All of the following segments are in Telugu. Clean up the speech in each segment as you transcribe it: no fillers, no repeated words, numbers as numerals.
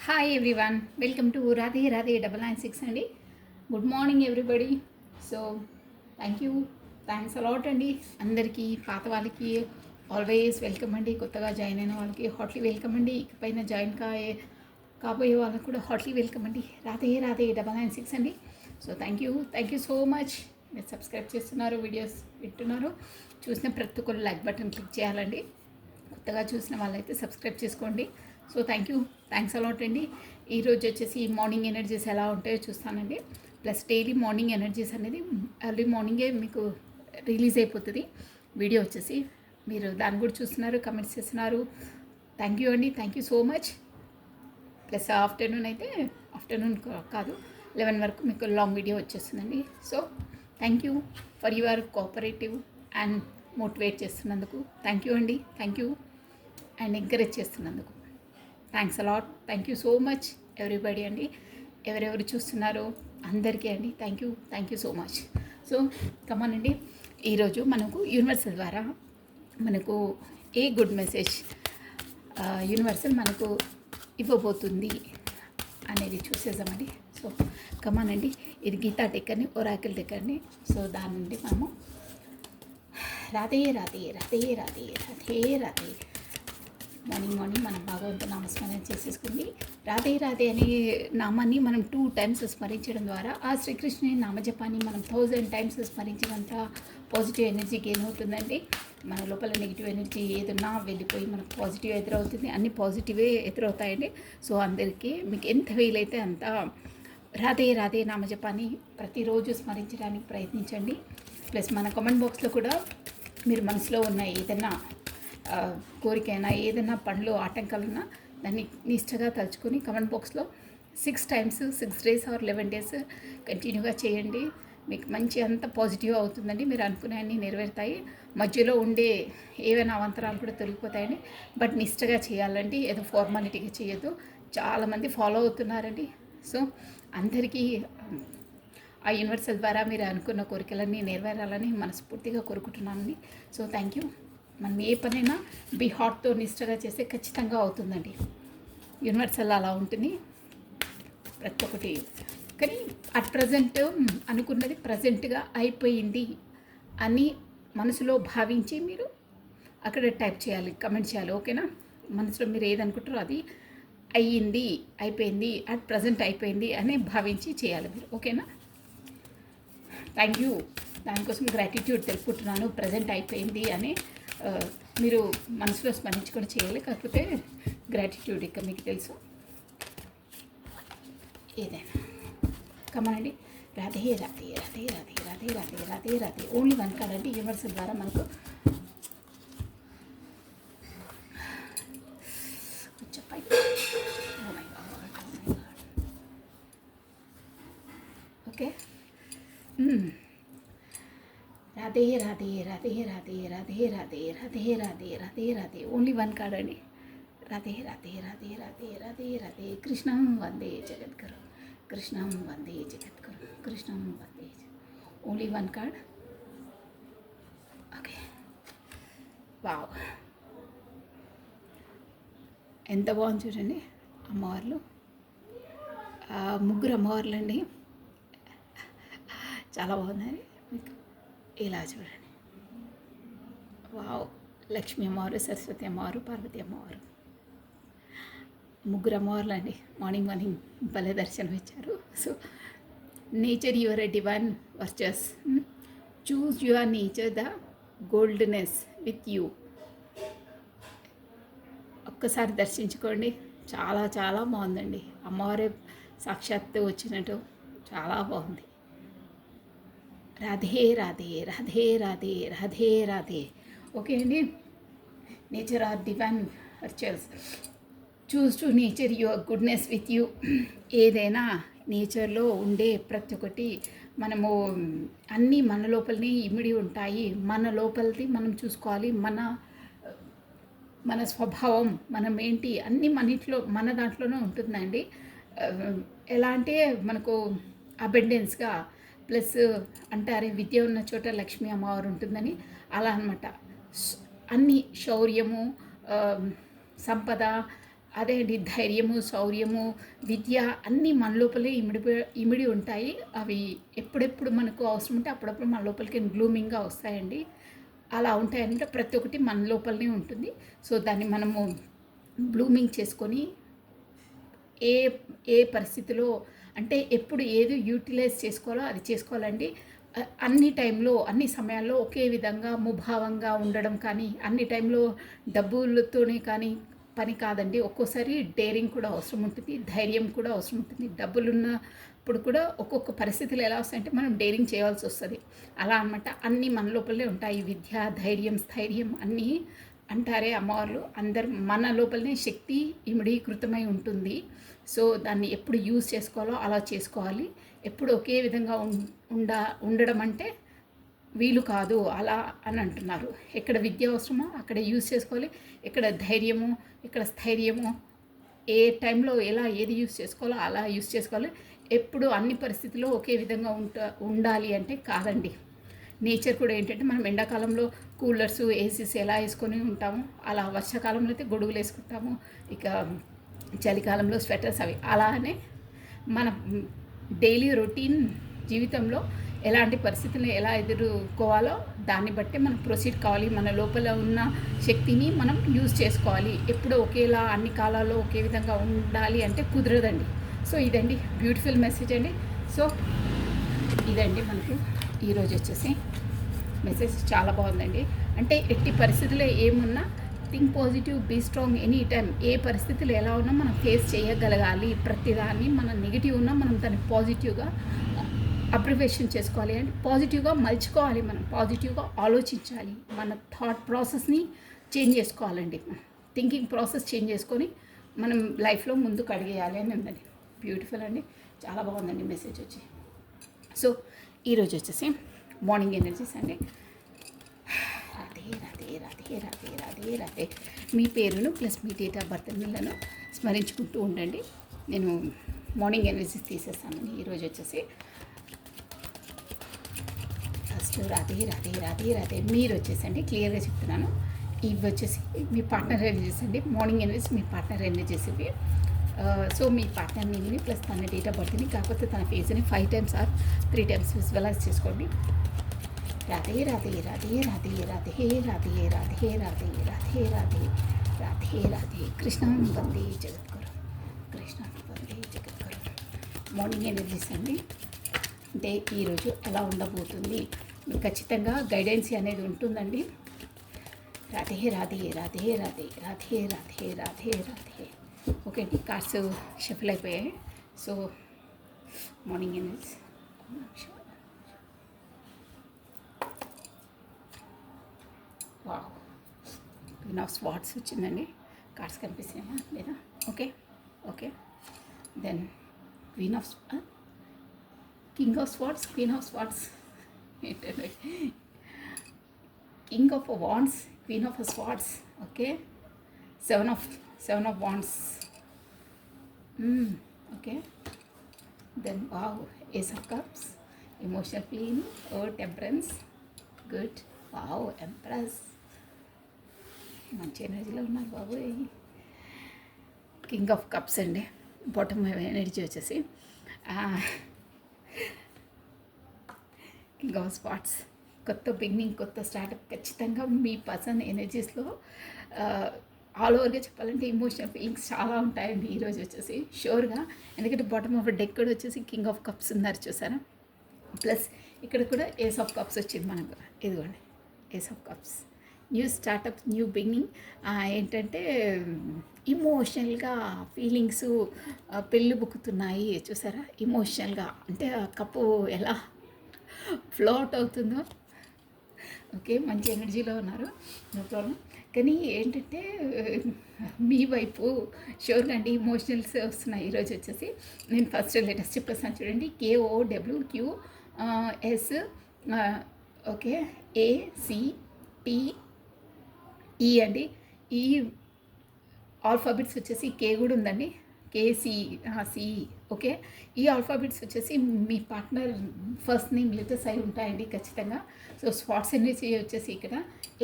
Hi everyone, welcome to Radhe Radhe 996 అండి. Good morning everybody. So thanks a lot అండి. అందరికీ పాత వాళ్ళకి ఆల్వేస్ వెల్కమ్ అండి. కొత్తగా జాయిన్ అయిన వాళ్ళకి హాట్లీ వెల్కమ్ అండి. ఇకపైన జాయిన్ కాబోయే వాళ్ళకి కూడా హాట్లీ వెల్కమ్ అండి. రాధే రాధే 996 అండి. So thank you so much. మీరు సబ్స్క్రైబ్ చేస్తున్నారు, వీడియోస్ వింటున్నారు. చూసిన ప్రతి ఒక్కరు లైక్ బటన్ క్లిక్ చేయాలండి. కొత్తగా చూసిన వాళ్ళైతే సబ్స్క్రైబ్ చేసుకోండి. సో థ్యాంక్స్ అలాట్ అండి. ఈరోజు వచ్చేసి మార్నింగ్ ఎనర్జీస్ ఎలా ఉంటాయో చూస్తానండి. ప్లస్ డైలీ మార్నింగ్ ఎనర్జీస్ అనేది ఎర్లీ మార్నింగే మీకు రిలీజ్ అయిపోతుంది వీడియో వచ్చేసి. మీరు దాన్ని కూడా చూస్తున్నారు, కమెంట్స్ చేస్తున్నారు. థ్యాంక్ యూ అండి, thank you so much. Plus afternoon కాదు 11 వరకు మీకు లాంగ్ వీడియో వచ్చేస్తుందండి. So thank you for your cooperative and motivate చేస్తున్నందుకు. థ్యాంక్ యూ అండి, థ్యాంక్ యూ అండ్ ఎంకరేజ్ చేస్తున్నందుకు. Thanks a lot. Thank you so much everybody అండి. ఎవరెవరు చూస్తున్నారో అందరికీ అండి thank you so much. So కమాన్ అండి, ఈరోజు మనకు యూనివర్సల్ ద్వారా మనకు ఏ గుడ్ మెసేజ్ యూనివర్సల్ మనకు ఇవ్వబోతుంది అనేది చూసేద్దామండి. సో కమాన్ అండి, ఇది గీతా టెక్కర్ని, ఒరాకిల్ టెక్కర్ని. సో దాని నుండి మనము రాధే రాధే రాధే రాధే రాధే రాధే మార్నింగ్ మనం భగవంతు నామస్మరణ చేసేసుకుంది. రాధే రాధే అనే నామాన్ని మనం 2 times స్మరించడం ద్వారా ఆ శ్రీకృష్ణుని నామజపాన్ని మనం 1000 times స్మరించినంత పాజిటివ్ ఎనర్జీ గెయిన్ అవుతుందండి. మన లోపల నెగిటివ్ ఎనర్జీ ఏదన్నా వెళ్ళిపోయి మనకు పాజిటివ్ ఎదురవుతుంది. అన్ని పాజిటివే ఎదురవుతాయండి. సో అందరికీ మీకు ఎంత వీలైతే అంత రాధే రాధే నామజపాన్ని ప్రతిరోజు స్మరించడానికి ప్రయత్నించండి. ప్లస్ మన కామెంట్ బాక్స్లో కూడా మీరు మనసులో ఉన్న ఏదైనా కోరికైనా ఏదైనా పనులు ఆటంకాలున్నా దాన్ని నిష్టగా తలుచుకొని కమెంట్ బాక్స్లో 6 times 6 days ఆర్ 11 days కంటిన్యూగా చేయండి. మీకు మంచి అంత పాజిటివ్ అవుతుందండి. మీరు అనుకునే అన్నీ నెరవేరుతాయి. మధ్యలో ఉండే ఏవైనా అవంతరాలు కూడా తొలగిపోతాయండి. బట్ నిష్టగా చేయాలండి, ఏదో ఫార్మాలిటీగా చేయొద్దు. చాలామంది ఫాలో అవుతున్నారండి. సో అందరికీ ఆ యూనివర్సల్ ద్వారా మీరు అనుకున్న కోరికలన్నీ నెరవేరాలని మనస్ఫూర్తిగా కోరుకుంటున్నానండి. So thank you. మనం ఏ పనైనా బీ హార్ట్తో నిష్టగా చేస్తే ఖచ్చితంగా అవుతుందండి. యూనివర్సల్ అలా ఉంటుంది ప్రతి ఒక్కటి. కానీ అట్ ప్రజెంట్ అనుకున్నది ప్రజెంట్గా అయిపోయింది అని మనసులో భావించి మీరు అక్కడ టైప్ చేయాలి, కమెంట్ చేయాలి. ఓకేనా? మనసులో మీరు ఏదనుకుంటారో అది అయిపోయింది, అట్ ప్రజెంట్ అయిపోయింది అని భావించి చేయాలి మీరు. ఓకేనా? Thank you. దానికోసం గ్రాటిట్యూడ్ తెలుపుకుంటున్నాను. ప్రజెంట్ అయిపోయింది అని మీరు మనసులో స్మరించుకొని చేయాలి. కాకపోతే గ్రాటిట్యూడ్ ఇక మీకు తెలుసు ఏదైనా. కమనండి, Radhe Radhe Radhe Radhe Radhe Radhe Radhe Radhe. Only one card అండి. యూనివర్సల్ ద్వారా మనకు okay. Radhe Radhe Radhe Radhe Radhe Radhe Radhe Radhe Radhe Radhe. Only one card అండి. రాధే రాధే రాధే రాధే రాధే రాధే. కృష్ణం వందే జగద్గురు, కృష్ణం వందే జగద్గురు, కృష్ణం వందే. Only one card. Okay. Wow, ఎంత బాగుంది చూడండి అమ్మవార్లు. ముగ్గురు అమ్మవార్లు అండి. చాలా బాగుందండి. మీకు ఇలా చూడండి. వావ్, లక్ష్మీ అమ్మవారు, సరస్వతి అమ్మవారు, పార్వతి అమ్మవారు, ముగ్గురు అమ్మవార్లు అండి. మార్నింగ్ భలే దర్శనం ఇచ్చారు. So nature your a divine virtues, choose your nature the goodness with you. ఒక్కసారి దర్శించుకోండి. చాలా చాలా బాగుందండి. అమ్మవారే సాక్షాత్తు వచ్చినట్టు చాలా బాగుంది. రాధే రాధే రాధే రాధే రాధే రాధే. ఓకే అండి. Nature are divine virtues, choose to nature your goodness with you. ఏదైనా నేచర్లో ఉండే ప్రతి ఒక్కటి మనము అన్నీ మన లోపలనే ఇమిడి ఉంటాయి. మన లోపలిది మనం చూసుకోవాలి. మన స్వభావం, మనం ఏంటి అన్నీ మన దాంట్లోనే ఉంటుందండి. ఎలా అంటే మనకు అబెండెన్స్గా, ప్లస్ అంటారే విద్య ఉన్న చోట లక్ష్మీ అమ్మవారు ఉంటుందని, అలా అనమాట. అన్ని శౌర్యము, సంపద, అదే అండి ధైర్యము, శౌర్యము, విద్య అన్నీ మన లోపలే ఇమిడి ఉంటాయి. అవి ఎప్పుడెప్పుడు మనకు అవసరం ఉంటే అప్పుడప్పుడు మన లోపలికి గ్లూమింగ్గా వస్తాయండి. అలా ఉంటాయంటే ప్రతి ఒక్కటి మన లోపలనే ఉంటుంది. సో దాన్ని మనము బ్లూమింగ్ చేసుకొని ఏ ఏ పరిస్థితిలో అంటే ఎప్పుడు ఏది యూటిలైజ్ చేసుకోవాలో అది చేసుకోవాలండి. అన్ని టైంలో అన్ని సమయాల్లో ఒకే విధంగా ముభావంగా ఉండడం కానీ అన్ని టైంలో డబ్బులతోనే కానీ పని కాదండి. ఒక్కోసారి డేరింగ్ కూడా అవసరం ఉంటుంది, ధైర్యం కూడా అవసరం ఉంటుంది. డబ్బులున్నప్పుడు కూడా ఒక్కొక్క పరిస్థితులు ఎలా వస్తాయంటే మనం డేరింగ్ చేయాల్సి వస్తుంది. అలా అనమాట. అన్నీ మన లోపలనే ఉంటాయి. విద్య, ధైర్యం, స్థైర్యం అన్నీ అంటారే అమ్మవార్లు. అందరు మన లోపలనే శక్తి ఇమిడీకృతమై ఉంటుంది. సో దాన్ని ఎప్పుడు యూజ్ చేసుకోవాలో అలా చేసుకోవాలి. ఎప్పుడు ఒకే విధంగా ఉండడం అంటే వీలు కాదు అలా అని అంటున్నారు. ఎక్కడ విద్య అవసరమో అక్కడ యూజ్ చేసుకోవాలి. ఎక్కడ ధైర్యము, ఎక్కడ స్థైర్యము, ఏ టైంలో ఎలా ఏది యూజ్ చేసుకోవాలో అలా యూజ్ చేసుకోవాలి. ఎప్పుడు అన్ని పరిస్థితుల్లో ఒకే విధంగా ఉండాలి అంటే కాదండి. నేచర్ కూడా ఏంటంటే మనం ఎండాకాలంలో కూలర్స్, ఏసీస్ ఎలా వేసుకొని ఉంటాము అలా వర్షాకాలంలో అయితే గొడుగులు వేసుకుంటాము. ఇక చలికాలంలో స్వెటర్స్ అవి అలానే మన డైలీ రొటీన్ జీవితంలో ఎలాంటి పరిస్థితులను ఎలా ఎదుర్కోవాలో దాన్ని బట్టి మనం ప్రొసీడ్ కావాలి. మన లోపల ఉన్న శక్తిని మనం యూజ్ చేసుకోవాలి. ఎప్పుడు ఒకేలా అన్ని కాలాల్లో ఒకే విధంగా ఉండాలి అంటే కుదరదండి. సో ఇదండి బ్యూటిఫుల్ మెసేజ్ అండి. సో ఇదండి మనకు ఈరోజు వచ్చేసి మెసేజ్ చాలా బాగుందండి. అంటే ఎట్టి పరిస్థితుల్లో ఏమున్నా think positive, be strong any time. ఏ పరిస్థితులు ఎలా ఉన్నా మనం ఫేస్ చేయగలగాలి. ప్రతిదాన్ని మన నెగిటివ్ ఉన్నా మనం దాన్ని పాజిటివ్గా అబ్రివేషన్ చేసుకోవాలి. అంటే పాజిటివ్గా మలుచుకోవాలి. మనం పాజిటివ్గా ఆలోచించాలి. మన థాట్ ప్రాసెస్ని చేంజ్ చేసుకోవాలండి. థింకింగ్ ప్రాసెస్ చేంజ్ చేసుకొని మనం లైఫ్లో ముందుకు అడిగేయాలి అని ఉందండి. బ్యూటిఫుల్ అండి. చాలా బాగుందండి మెసేజ్ వచ్చి. సో ఈరోజు వచ్చేసి మార్నింగ్ ఎనర్జీస్ అండి. రాధే రాధే రాధే రాధే రాధే రాధే. మీ పేరును ప్లస్ మీ డేట్ ఆఫ్ బర్త్లను స్మరించుకుంటూ ఉండండి. నేను మార్నింగ్ ఎనర్జీస్ తీసేస్తానండి ఈరోజు వచ్చేసి. ఫస్ట్ రాధే రాధే రాధే రాధే. మీరు వచ్చేసండి క్లియర్గా చెప్తున్నాను. ఇవి వచ్చేసి మీ పార్ట్నర్ ఎనర్జీస్ అండి. మార్నింగ్ ఎనర్జీస్ మీ పార్ట్నర్ ఎనర్జీస్ ఇవి. సో మీ పార్ట్నర్ నేమ్ని ప్లస్ తన డేట్ ఆఫ్ బర్త్ని కాకపోతే తన ఫేస్ని 5 times ఆర్ 3 times విజువలైజ్ చేసుకోండి. రాధే రాధే రాధే రాధే రాధే రాధే రాధే రాధే రాధే రాధే రాధే రాధే. కృష్ణం వందే జగద్గురు, కృష్ణం వందే జగద్గురు. మార్నింగ్ ఎనర్జీస్ అండి. అంటే ఈరోజు ఎలా ఉండబోతుంది మీకు ఖచ్చితంగా గైడెన్స్ అనేది ఉంటుందండి. రాధే రాధే రాధే రాధే రాధే రాధే రాధే రాధే. ఓకే అండి, కార్డ్స్ షఫల్ అయిపోయాయి. So morning energies wow, queen of swords వచ్చిందండి. కార్డ్స్ కనిపిస్తున్నాయా లేదా? Okay okay. Then queen of king of swords, queen of swords ఏంటంటే king of wands, queen of swords. Okay, seven of wands. Okay. Then wow, ace of cups, emotional cleaning, oh temperance. Good. Wow, empress. మంచి ఎనర్జీలో ఉన్నారు బాబు. కింగ్ ఆఫ్ కప్స్ అండి. బాటమ్ ఎనర్జీ వచ్చేసి కింగ్ ఆఫ్ స్పాట్స్. కొత్త బిగినింగ్, కొత్త స్టార్ట్అప్ ఖచ్చితంగా మీ పర్సన్ ఎనర్జీస్లో. ఆల్ ఓవర్గా చెప్పాలంటే ఎమోషనల్ ఫీలింగ్స్ చాలా ఉంటాయండి ఈరోజు వచ్చేసి షూర్గా. ఎందుకంటే బాటమ్ ఆఫ్ డెక్ కూడా వచ్చేసి కింగ్ ఆఫ్ కప్స్ ఉన్నారు చూసారా. ప్లస్ ఇక్కడ కూడా ఏస్ ఆఫ్ కప్స్ వచ్చింది మనకు. ఇదిగోండి ace of cups. New startup, new beginning. ఏంటంటే ఇమోషనల్గా ఫీలింగ్స్ పెళ్ళి బుక్కుతున్నాయి చూసారా. ఇమోషనల్గా అంటే ఆ కప్పు ఎలా ఫ్లోట్ అవుతుందో. ఓకే, మంచి ఎనర్జీలో ఉన్నారు, నో ప్రాబ్లం. కానీ ఏంటంటే మీ వైపు షూర్గా అండి ఇమోషనల్స్ వస్తున్నాయి ఈరోజు వచ్చేసి. నేను ఫస్ట్ లేటెస్ట్ చెప్పేస్తాను చూడండి. KOWS ఓకే, ACTE అండి. ఈ ఆల్ఫాబెట్స్ వచ్చేసి కే కూడా ఉందండి, KCE. ఓకే, ఈ ఆల్ఫాబెట్స్ వచ్చేసి మీ పార్ట్నర్ ఫస్ట్ నేమ్ లెటర్స్ అయి ఉంటాయండి ఖచ్చితంగా. సో స్పాట్స్ ఎనర్జీ వచ్చేసి ఇక్కడ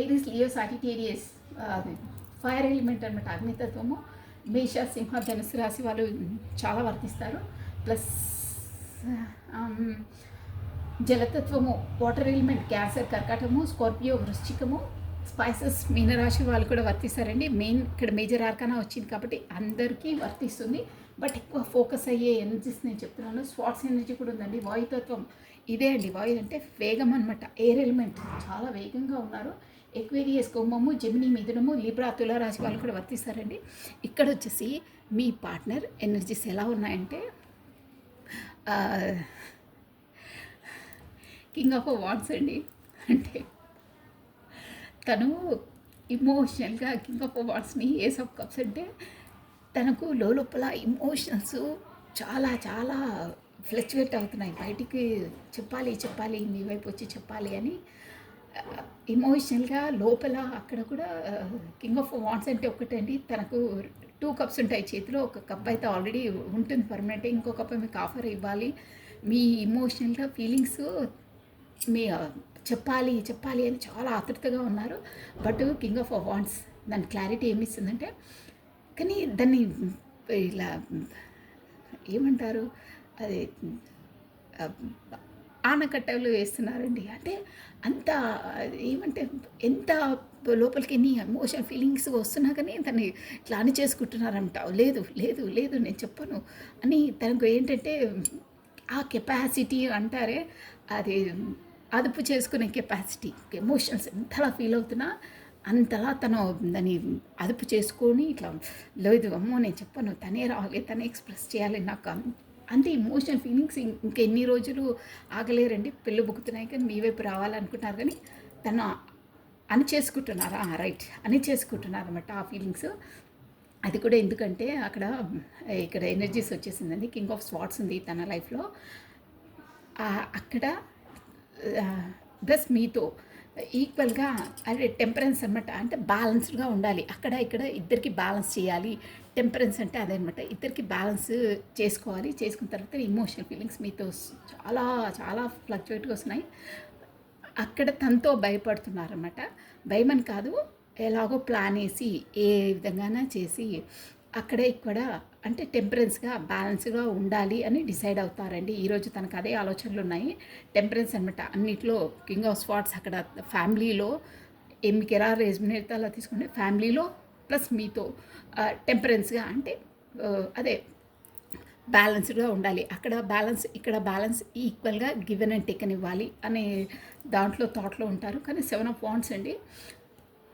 Aries, Leo, Sagittarius, fire element అనమాట, అగ్నితత్వము. మేష సింహ ధనుసు రాశి వాళ్ళు చాలా వర్తిస్తారు. ప్లస్ జలతత్వము వాటర్ ఎలిమెంట్ క్యాన్సర్ కర్కాటము స్కార్పియో వృశ్చికము స్పైసెస్ మీనరాశి వాళ్ళు కూడా వర్తిస్తారండి. మెయిన్ ఇక్కడ మేజర్ ఆర్కానా వచ్చింది కాబట్టి అందరికీ వర్తిస్తుంది. బట్ ఎక్కువ ఫోకస్ అయ్యే ఎనర్జీస్ నేను చెప్తున్నాను. స్వాట్స్ ఎనర్జీ కూడా ఉందండి. వాయుతత్వం ఇదే అండి. వాయు అంటే వేగం అనమాట. ఎయిర్ ఎలిమెంట్ చాలా వేగంగా ఉన్నారు. ఎక్వేరియస్ కుంభము జెమిని మిథునము లిబ్రా తులారాశి వాళ్ళు కూడా వర్తిస్తారండి. ఇక్కడ వచ్చేసి మీ పార్ట్నర్ ఎనర్జీస్ ఎలా ఉన్నాయంటే కింగ్ ఆఫ్ వాండ్స్ అండి. అంటే తను ఇమోషనల్గా కింగ్ ఆఫ్ వాండ్స్ని ఏస్ ఆఫ్ కప్స్ అంటే తనకు లోపల ఇమోషనల్స్ చాలా చాలా ఫ్లక్చువేట్ అవుతున్నాయి. బయటికి చెప్పాలి మీ వైపు వచ్చి చెప్పాలి అని ఇమోషనల్గా లోపల అక్కడ కూడా కింగ్ ఆఫ్ వాండ్స్ అంటే ఒకటండి. తనకు 2 కప్స్ ఉంటాయి చేతిలో. ఒక కప్ అయితే ఆల్రెడీ ఉంటుంది పర్మనెంట్, ఇంకో కప్ మీకు ఆఫర్ ఇవ్వాలి. మీ ఇమోషనల్గా ఫీలింగ్స్ మీ చెప్పాలి అని చాలా ఆతృతగా ఉన్నారు. బట్ కింగ్ ఆఫ్ వాండ్స్ దాని క్లారిటీ ఏమి ఇస్తుందంటే, కానీ దాన్ని ఇలా ఏమంటారు అది ఆనకట్టలు వేస్తున్నారండి. అంటే అంత ఏమంటే ఎంత లోపలికి ఎన్ని ఎమోషన్ ఫీలింగ్స్ వస్తున్నా కానీ దాన్ని ఇట్లా అని చేసుకుంటున్నారంట. లేదు నేను చెప్పను అని తనకు ఏంటంటే ఆ కెపాసిటీ అంటారే, అది అదుపు చేసుకునే కెపాసిటీ, ఎమోషన్స్ ఎంతలా ఫీల్ అవుతున్నా అంతలా తను దాన్ని అదుపు చేసుకొని ఇట్లా లేదు అమ్మో నేను చెప్పను, తనే రావాలి, తనే ఎక్స్ప్రెస్ చేయాలి నాకు అంతే ఇమోషనల్ ఫీలింగ్స్. ఇంకెన్ని రోజులు ఆగలేరండి. పెళ్ళి బుక్కుతున్నాయి కానీ మీ వైపు రావాలనుకుంటున్నారు కానీ తను అని చేసుకుంటున్నారా రైట్ అని చేసుకుంటున్నారు అనమాట ఆ ఫీలింగ్స్. అది కూడా ఎందుకంటే ఇక్కడ ఎనర్జీస్ వచ్చేసిందండి. కింగ్ ఆఫ్ స్వాట్స్ ఉంది తన లైఫ్లో. అక్కడ ప్లస్ మీతో ఈక్వల్గా అదే టెంపరెన్స్ అనమాట. అంటే బ్యాలెన్స్డ్గా ఉండాలి. ఇక్కడ ఇద్దరికి బ్యాలెన్స్ చేయాలి. టెంపరెన్స్ అంటే అదనమాట. ఇద్దరికి బ్యాలెన్స్ చేసుకోవాలి. చేసుకున్న తర్వాత ఇమోషనల్ ఫీలింగ్స్ మీతో చాలా చాలా ఫ్లక్చువేట్గా వస్తున్నాయి. అక్కడ తనతో భయపడుతున్నారన్నమాట. భయమని కాదు, ఎలాగో ప్లాన్ వేసి ఏ విధంగానే చేసి ఇక్కడ అంటే టెంపరెన్స్గా బ్యాలెన్స్గా ఉండాలి అని డిసైడ్ అవుతారండి. ఈరోజు తనకు అదే ఆలోచనలు ఉన్నాయి. టెంపరెన్స్ అనమాట అన్నిట్లో. కింగ్ ఆఫ్ స్వాట్స్ అక్కడ ఫ్యామిలీలో మీకు ఎలా రెజ్మినేట్ అలా తీసుకుంటే ఫ్యామిలీలో ప్లస్ మీతో టెంపరెన్స్గా అంటే అదే బ్యాలెన్స్డ్గా ఉండాలి. ఇక్కడ బ్యాలెన్స్ ఈక్వల్గా గివెన్ అండ్ టేకన్ ఇవ్వాలి అనే దాంట్లో థాట్లో ఉంటారు. కానీ 7 ఆఫ్ వాండ్స్ అండి.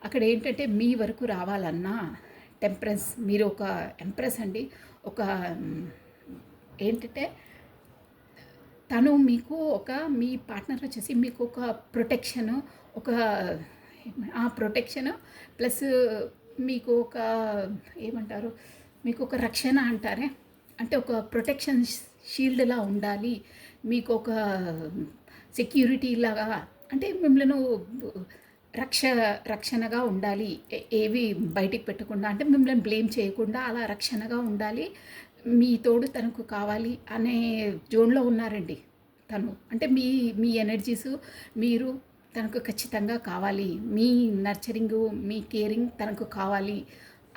అక్కడ ఏంటంటే మీ వరకు రావాలన్నా టెంపరెన్స్, మీరు ఒక ఎంప్రెస్ అండి. ఒక ఏంటంటే తను మీకు మీ పార్ట్నర్ వచ్చేసి మీకు ఒక ప్రొటెక్షను, ప్రొటెక్షను ప్లస్ మీకు ఏమంటారు, మీకు ఒక రక్షణ అంటారే, అంటే ఒక ప్రొటెక్షన్ షీల్డ్లా ఉండాలి, మీకు ఒక సెక్యూరిటీ లాగా, అంటే మిమ్మల్ని రక్షణగా ఉండాలి. ఏవి బయటికి పెట్టకుండా, అంటే మిమ్మల్ని బ్లేమ్ చేయకుండా అలా రక్షణగా ఉండాలి. మీ తోడు తనకు కావాలి అనే జోన్లో ఉన్నారండి తను. అంటే మీ ఎనర్జీస్ మీరు తనకు ఖచ్చితంగా కావాలి. మీ నర్చరింగు, మీ కేరింగ్ తనకు కావాలి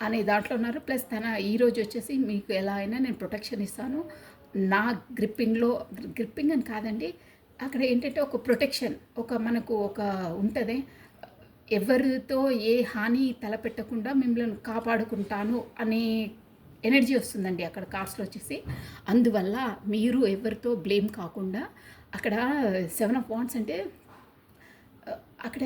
అనే దాంట్లో ఉన్నారు. ప్లస్ ఈరోజు వచ్చేసి మీకు ఎలా అయినా నేను ప్రొటెక్షన్ ఇస్తాను, నా గ్రిప్పింగ్ అని కాదండి. అక్కడ ఏంటంటే ఒక ప్రొటెక్షన్, మనకు ఉంటుంది, ఎవరితో ఏ హాని తలపెట్టకుండా మిమ్మల్ని కాపాడుకుంటాను అనే ఎనర్జీ వస్తుందండి అక్కడ కార్డ్స్లో వచ్చేసి. అందువల్ల మీరు ఎవరితో బ్లేమ్ కాకుండా అక్కడ 7 ఆఫ్ వాండ్స్ అంటే అక్కడ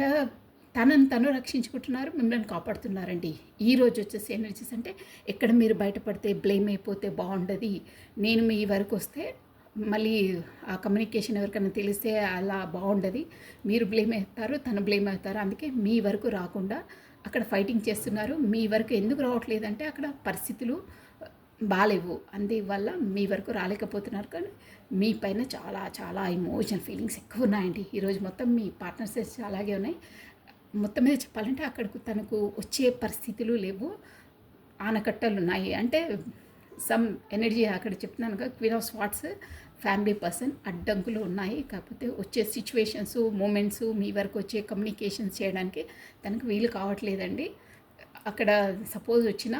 తను రక్షించుకుంటున్నారు, మిమ్మల్ని కాపాడుతున్నారండి. ఈరోజు వచ్చేసి ఎనర్జీస్ అంటే ఎక్కడ మీరు బయటపడితే బ్లేమ్ అయిపోతే బాగుండదు, నేను మీ వరకు వస్తే మళ్ళీ ఆ కమ్యూనికేషన్ ఎవరికైనా తెలిస్తే అలా బాగుండదు, మీరు బ్లేమ్ అవుతారు, తను బ్లేమ్ అవుతారు. అందుకే మీ వరకు రాకుండా అక్కడ ఫైటింగ్ చేస్తున్నారు. మీ వరకు ఎందుకు రావట్లేదంటే అక్కడ పరిస్థితులు బాగాలేవు, అందువల్ల మీ వరకు రాలేకపోతున్నారు. కానీ మీ పైన చాలా చాలా ఎమోషనల్ ఫీలింగ్స్ ఎక్కువ ఉన్నాయండి ఈరోజు. మొత్తం మీ పార్ట్నర్స్ అలాగే ఉన్నాయి. మొత్తం మీద చెప్పాలంటే అక్కడికి తనకు వచ్చే పరిస్థితులు లేవు, ఆనకట్టలు ఉన్నాయి. అంటే సమ్ ఎనర్జీ అక్కడ చెప్తున్నాను కదా, queen of swords family person అడ్డంకులు ఉన్నాయి. కాకపోతే వచ్చే సిచ్యువేషన్స్, మూమెంట్స్, మీ వరకు వచ్చే కమ్యూనికేషన్స్ చేయడానికి తనకు వీలు కావట్లేదండి. అక్కడ సపోజ్ వచ్చినా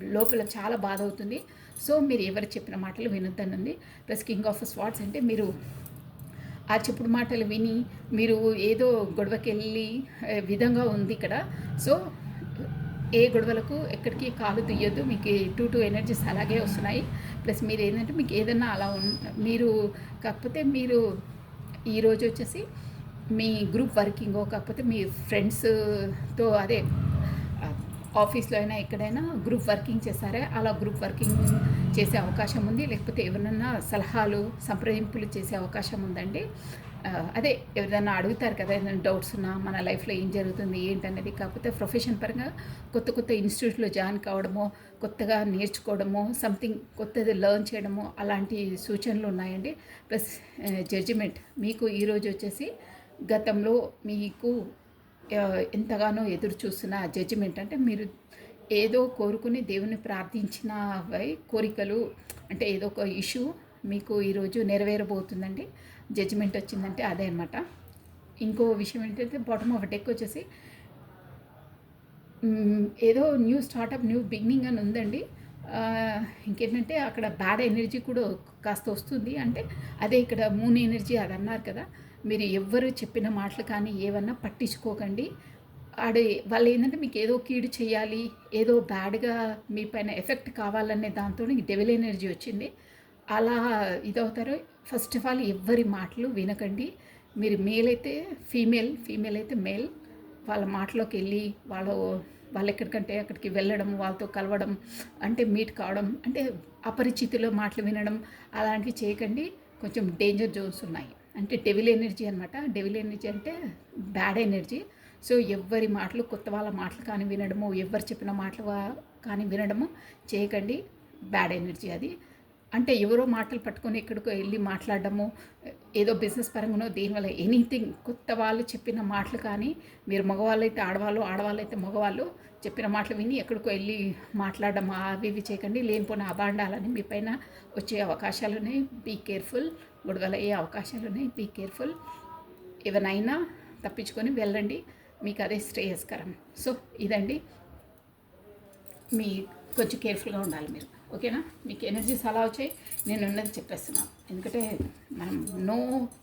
లోపల చాలా బాధ అవుతుంది. సో మీరు ఎవరు చెప్పిన మాటలు వినొద్దనుంది. ప్లస్ కింగ్ ఆఫ్ స్వార్డ్స్ అంటే మీరు ఆ చెప్పుడు మాటలు విని మీరు ఏదో గొడవకెళ్ళి విధంగా ఉంది ఇక్కడ. సో ఏ గొడవలకు ఎక్కడికి కాలు తీయొద్దు. మీకు టూ ఎనర్జీస్ అలాగే వస్తున్నాయి. ప్లస్ మీరు ఏంటంటే మీకు ఏదన్నా అలా మీరు కాకపోతే మీరు ఈరోజు వచ్చేసి మీ గ్రూప్ వర్కింగో కాకపోతే మీ ఫ్రెండ్స్తో అదే ఆఫీస్లో అయినా ఎక్కడైనా గ్రూప్ వర్కింగ్ చేస్తారే అలా గ్రూప్ వర్కింగ్ చేసే అవకాశం ఉంది. లేకపోతే ఎవరన్నా సలహాలు సంప్రదింపులు చేసే అవకాశం ఉందండి. అదే ఎవరైనా అడుగుతారు కదా, ఏదైనా డౌట్స్ ఉన్నా మన లైఫ్లో ఏం జరుగుతుంది ఏంటనేది. కాకపోతే ప్రొఫెషన్ పరంగా కొత్త ఇన్స్టిట్యూట్లో జాయిన్ కావడమో కొత్తగా నేర్చుకోవడమో సంథింగ్ కొత్తది లెర్న్ చేయడమో అలాంటి సూచనలు ఉన్నాయండి. ప్లస్ జడ్జిమెంట్ మీకు ఈరోజు వచ్చేసి గతంలో మీకు ఎంతగానో ఎదురు చూస్తున్న జడ్జిమెంట్ అంటే మీరు ఏదో కోరుకుని దేవుని ప్రార్థించిన కోరికలు అంటే ఏదో ఒక ఇష్యూ మీకు ఈరోజు నెరవేరబోతుందండి. జడ్జిమెంట్ వచ్చిందంటే అదే అనమాట. ఇంకో విషయం ఏంటంటే బాటమ్ ఆఫ్ డెక్ వచ్చేసి ఏదో న్యూ స్టార్టప్ న్యూ బిగినింగ్ అని ఉందండి. ఇంకేంటంటే అక్కడ బ్యాడ్ ఎనర్జీ కూడా కాస్త వస్తుంది. అంటే అదే ఇక్కడ మూన్ ఎనర్జీ అది అన్నారు కదా, మీరు ఎవ్వరు చెప్పిన మాటలు కానీ ఏమన్నా పట్టించుకోకండి. వాళ్ళు ఏంటంటే మీకు ఏదో కీడు చేయాలి, ఏదో బ్యాడ్గా మీ పైన ఎఫెక్ట్ కావాలనే దాంతో డెవిల్ ఎనర్జీ వచ్చింది. అలా ఇదవుతారు. ఫస్ట్ ఆఫ్ ఆల్ ఎవ్వరి మాటలు వినకండి. మీరు మేల్ అయితే ఫీమేల్ అయితే మేల్, వాళ్ళ మాటలోకి వెళ్ళి వాళ్ళు ఎక్కడికంటే అక్కడికి వెళ్ళడం, వాళ్ళతో కలవడం అంటే మీట్ కావడం అంటే అపరిచితుల మాటలు వినడం అలాంటివి చేయకండి. కొంచెం డేంజర్ జోన్స్ ఉన్నాయి. అంటే డెవిల్ ఎనర్జీ అనమాట. డెవిల్ ఎనర్జీ అంటే బ్యాడ్ ఎనర్జీ. సో ఎవ్వరి మాటలు కొత్త వాళ్ళ మాటలు కానీ వినడము, ఎవరు చెప్పిన మాటలు కానీ వినడము చేయకండి. బ్యాడ్ ఎనర్జీ అది. అంటే ఎవరో మాటలు పట్టుకొని ఎక్కడికో వెళ్ళి మాట్లాడడము, ఏదో బిజినెస్ పరంగానో దేనివల్ల ఎనీథింగ్ కొత్త వాళ్ళు చెప్పిన మాటలు కానీ మీరు మగవాళ్ళు అయితే ఆడవాళ్ళు అయితే మగవాళ్ళు చెప్పిన మాటలు విని ఎక్కడికో వెళ్ళి మాట్లాడడం అవి ఇవి చేయకండి. లేనిపోయిన అబాండాలని మీ పైన వచ్చే అవకాశాలు ఉన్నాయి. Be careful. గొడవలు అయ్యే అవకాశాలు ఉన్నాయి. Be careful. ఏవైనా తప్పించుకొని వెళ్ళండి, మీకు అదే శ్రేయస్కరం. సో ఇదండి, మీ కొంచెం కేర్ఫుల్గా ఉండాలి మీరు. ఓకేనా? మీకు ఎనర్జీస్ అలా వచ్చాయి, నేను ఉన్నది చెప్పేస్తున్నాను. ఎందుకంటే మనం నో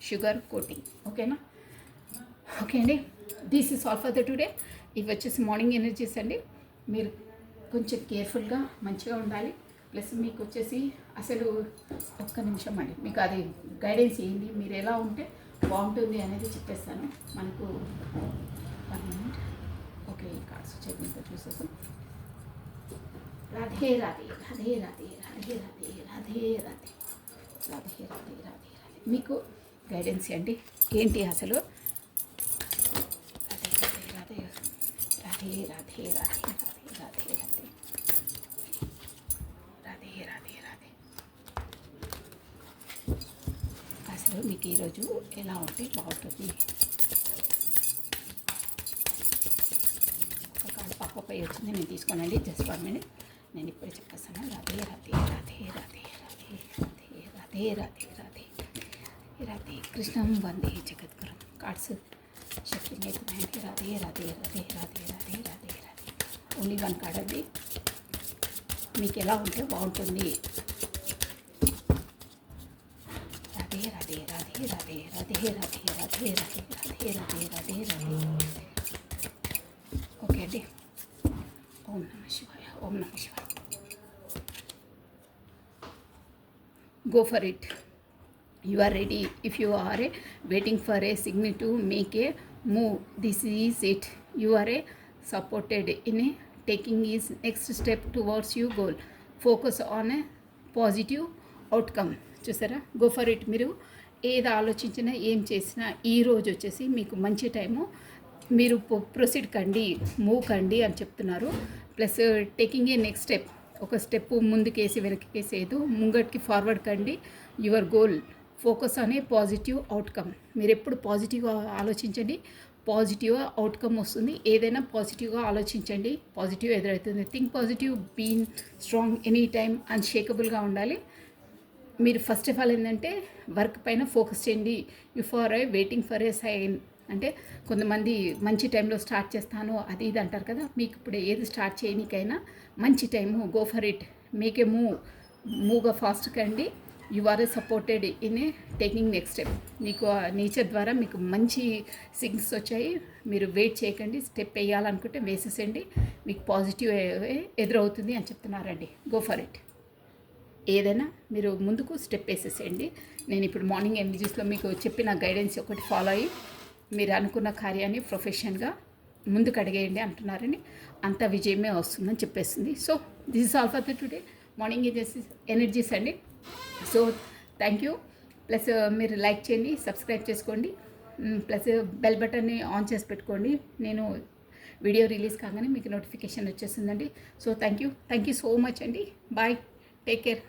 షుగర్ కోటింగ్. ఓకేనా? ఓకే అండి, this is all for the today. ఇవి వచ్చేసి మార్నింగ్ ఎనర్జీస్ అండి. మీరు కొంచెం కేర్ఫుల్గా మంచిగా ఉండాలి. ప్లస్ మీకు వచ్చేసి అసలు ఒక్క నిమిషం అండి, మీకు అది గైడెన్స్ ఏంటి, మీరు ఎలా ఉంటే బాగుంటుంది అనేది చెప్పేస్తాను. మనకు 1 minute. ఓకే, ఈ కార్డ్స్ వచ్చేది చూసేసాం. రాధే రాధే రాధే రాధే రాధే రాధే రాధే రాధే రాధే రాధే రాధే రాధే మీకు గైడెన్స్ అండి. ఏంటి అసలు? రాధే రాధే రాధే రాధే రాధే రాధే రాధే రాధే రాధే రాధే రాధే అసలు మీకు ఈరోజు ఎలా ఉంటే బాగుంటుంది? ఒక కాడ పక్కపై వచ్చింది, నేను తీసుకోనండి. Just 1 minute. నేను ఇప్పుడే చెప్పేస్తాను. రాధే రాధే రాధే రాధే రాధే రాధే రాధే రాధే రాధే రాధే కృష్ణం వందే జగద్గురం. కార్డ్స్ షఫలింగ్ అవుతున్నాయండి. రాధే రాధే రాధే రాధే రాధే రాధే రాధే. ఓన్లీ 1 కార్డ్ అండి. మీకు ఎలా ఉంటే బాగుంటుంది? రాధే రాధే రాధే రాధే రాధే రాధే రాధే రాధే రాధే రాధే రాధే. ఓకే అండి. ఓం నమ శివాయ. ఓం నమ శివాయ. Go for it. You are ready. If you are waiting for a signal to make a move, this is it. You are supported in taking his next step towards your goal. Focus on a positive outcome. చూసారా? Go for it. మీరు ఏది ఆలోచించినా ఏం చేసినా ఈరోజు వచ్చేసి మీకు మంచి టైము. మీరు ప్రొసీడ్ కండి, మూవ్ కండి అని చెప్తున్నారు. Plus taking a next step, ఒక స్టెప్ ముందుకేసి వెనక్కేసేదు, ముంగటికి ఫార్వర్డ్ కండి. Your goal. Focus on a positive outcome. మీరు ఎప్పుడు పాజిటివ్గా ఆలోచించండి, పాజిటివ్ అవుట్కమ్ వస్తుంది. ఏదైనా పాజిటివ్గా ఆలోచించండి, పాజిటివ్ ఎదురవుతుంది. Think positive, be strong, any time అన్షేకబుల్గా ఉండాలి. మీరు ఫస్ట్ ఆఫ్ ఆల్ ఏంటంటే వర్క్ పైన ఫోకస్ చేయండి. If are waiting for a sign, అంటే కొంతమంది మంచి టైంలో స్టార్ట్ చేస్తాను అది ఇది అంటారు కదా, మీకు ఇప్పుడు ఏది స్టార్ట్ చేయడానికైనా మంచి time, go for it, make a మూవ్గా ఫాస్ట్గా అండి. You are supported in a taking next step. మీకు నేచర్ ద్వారా మీకు మంచి సిగ్నల్స్ వచ్చాయి. మీరు వెయిట్ చేయకండి, స్టెప్ వేయాలనుకుంటే వేసేసేయండి, మీకు పాజిటివ్ ఎదురవుతుంది అని చెప్తున్నారండి. Go for it. ఏదైనా మీరు ముందుకు స్టెప్ వేసేసేయండి. నేను ఇప్పుడు మార్నింగ్ ఎనర్జీస్లో మీకు చెప్పిన గైడెన్స్ ఒకటి ఫాలో అయ్యి మీరు అనుకున్న కార్యాన్ని ప్రొఫెషన్గా ముందుకు అడిగేయండి అంటున్నారని, అంత విజయమే వస్తుందని చెప్పేస్తుంది. So this is all for the today morning energies అండి. So thank you. ప్లస్ మీరు లైక్ చేయండి, సబ్స్క్రైబ్ చేసుకోండి, ప్లస్ బెల్ బటన్ని ఆన్ చేసి పెట్టుకోండి. నేను వీడియో రిలీజ్ కాగానే మీకు నోటిఫికేషన్ వచ్చేస్తుందండి. So thank you so much అండి. Bye, take care.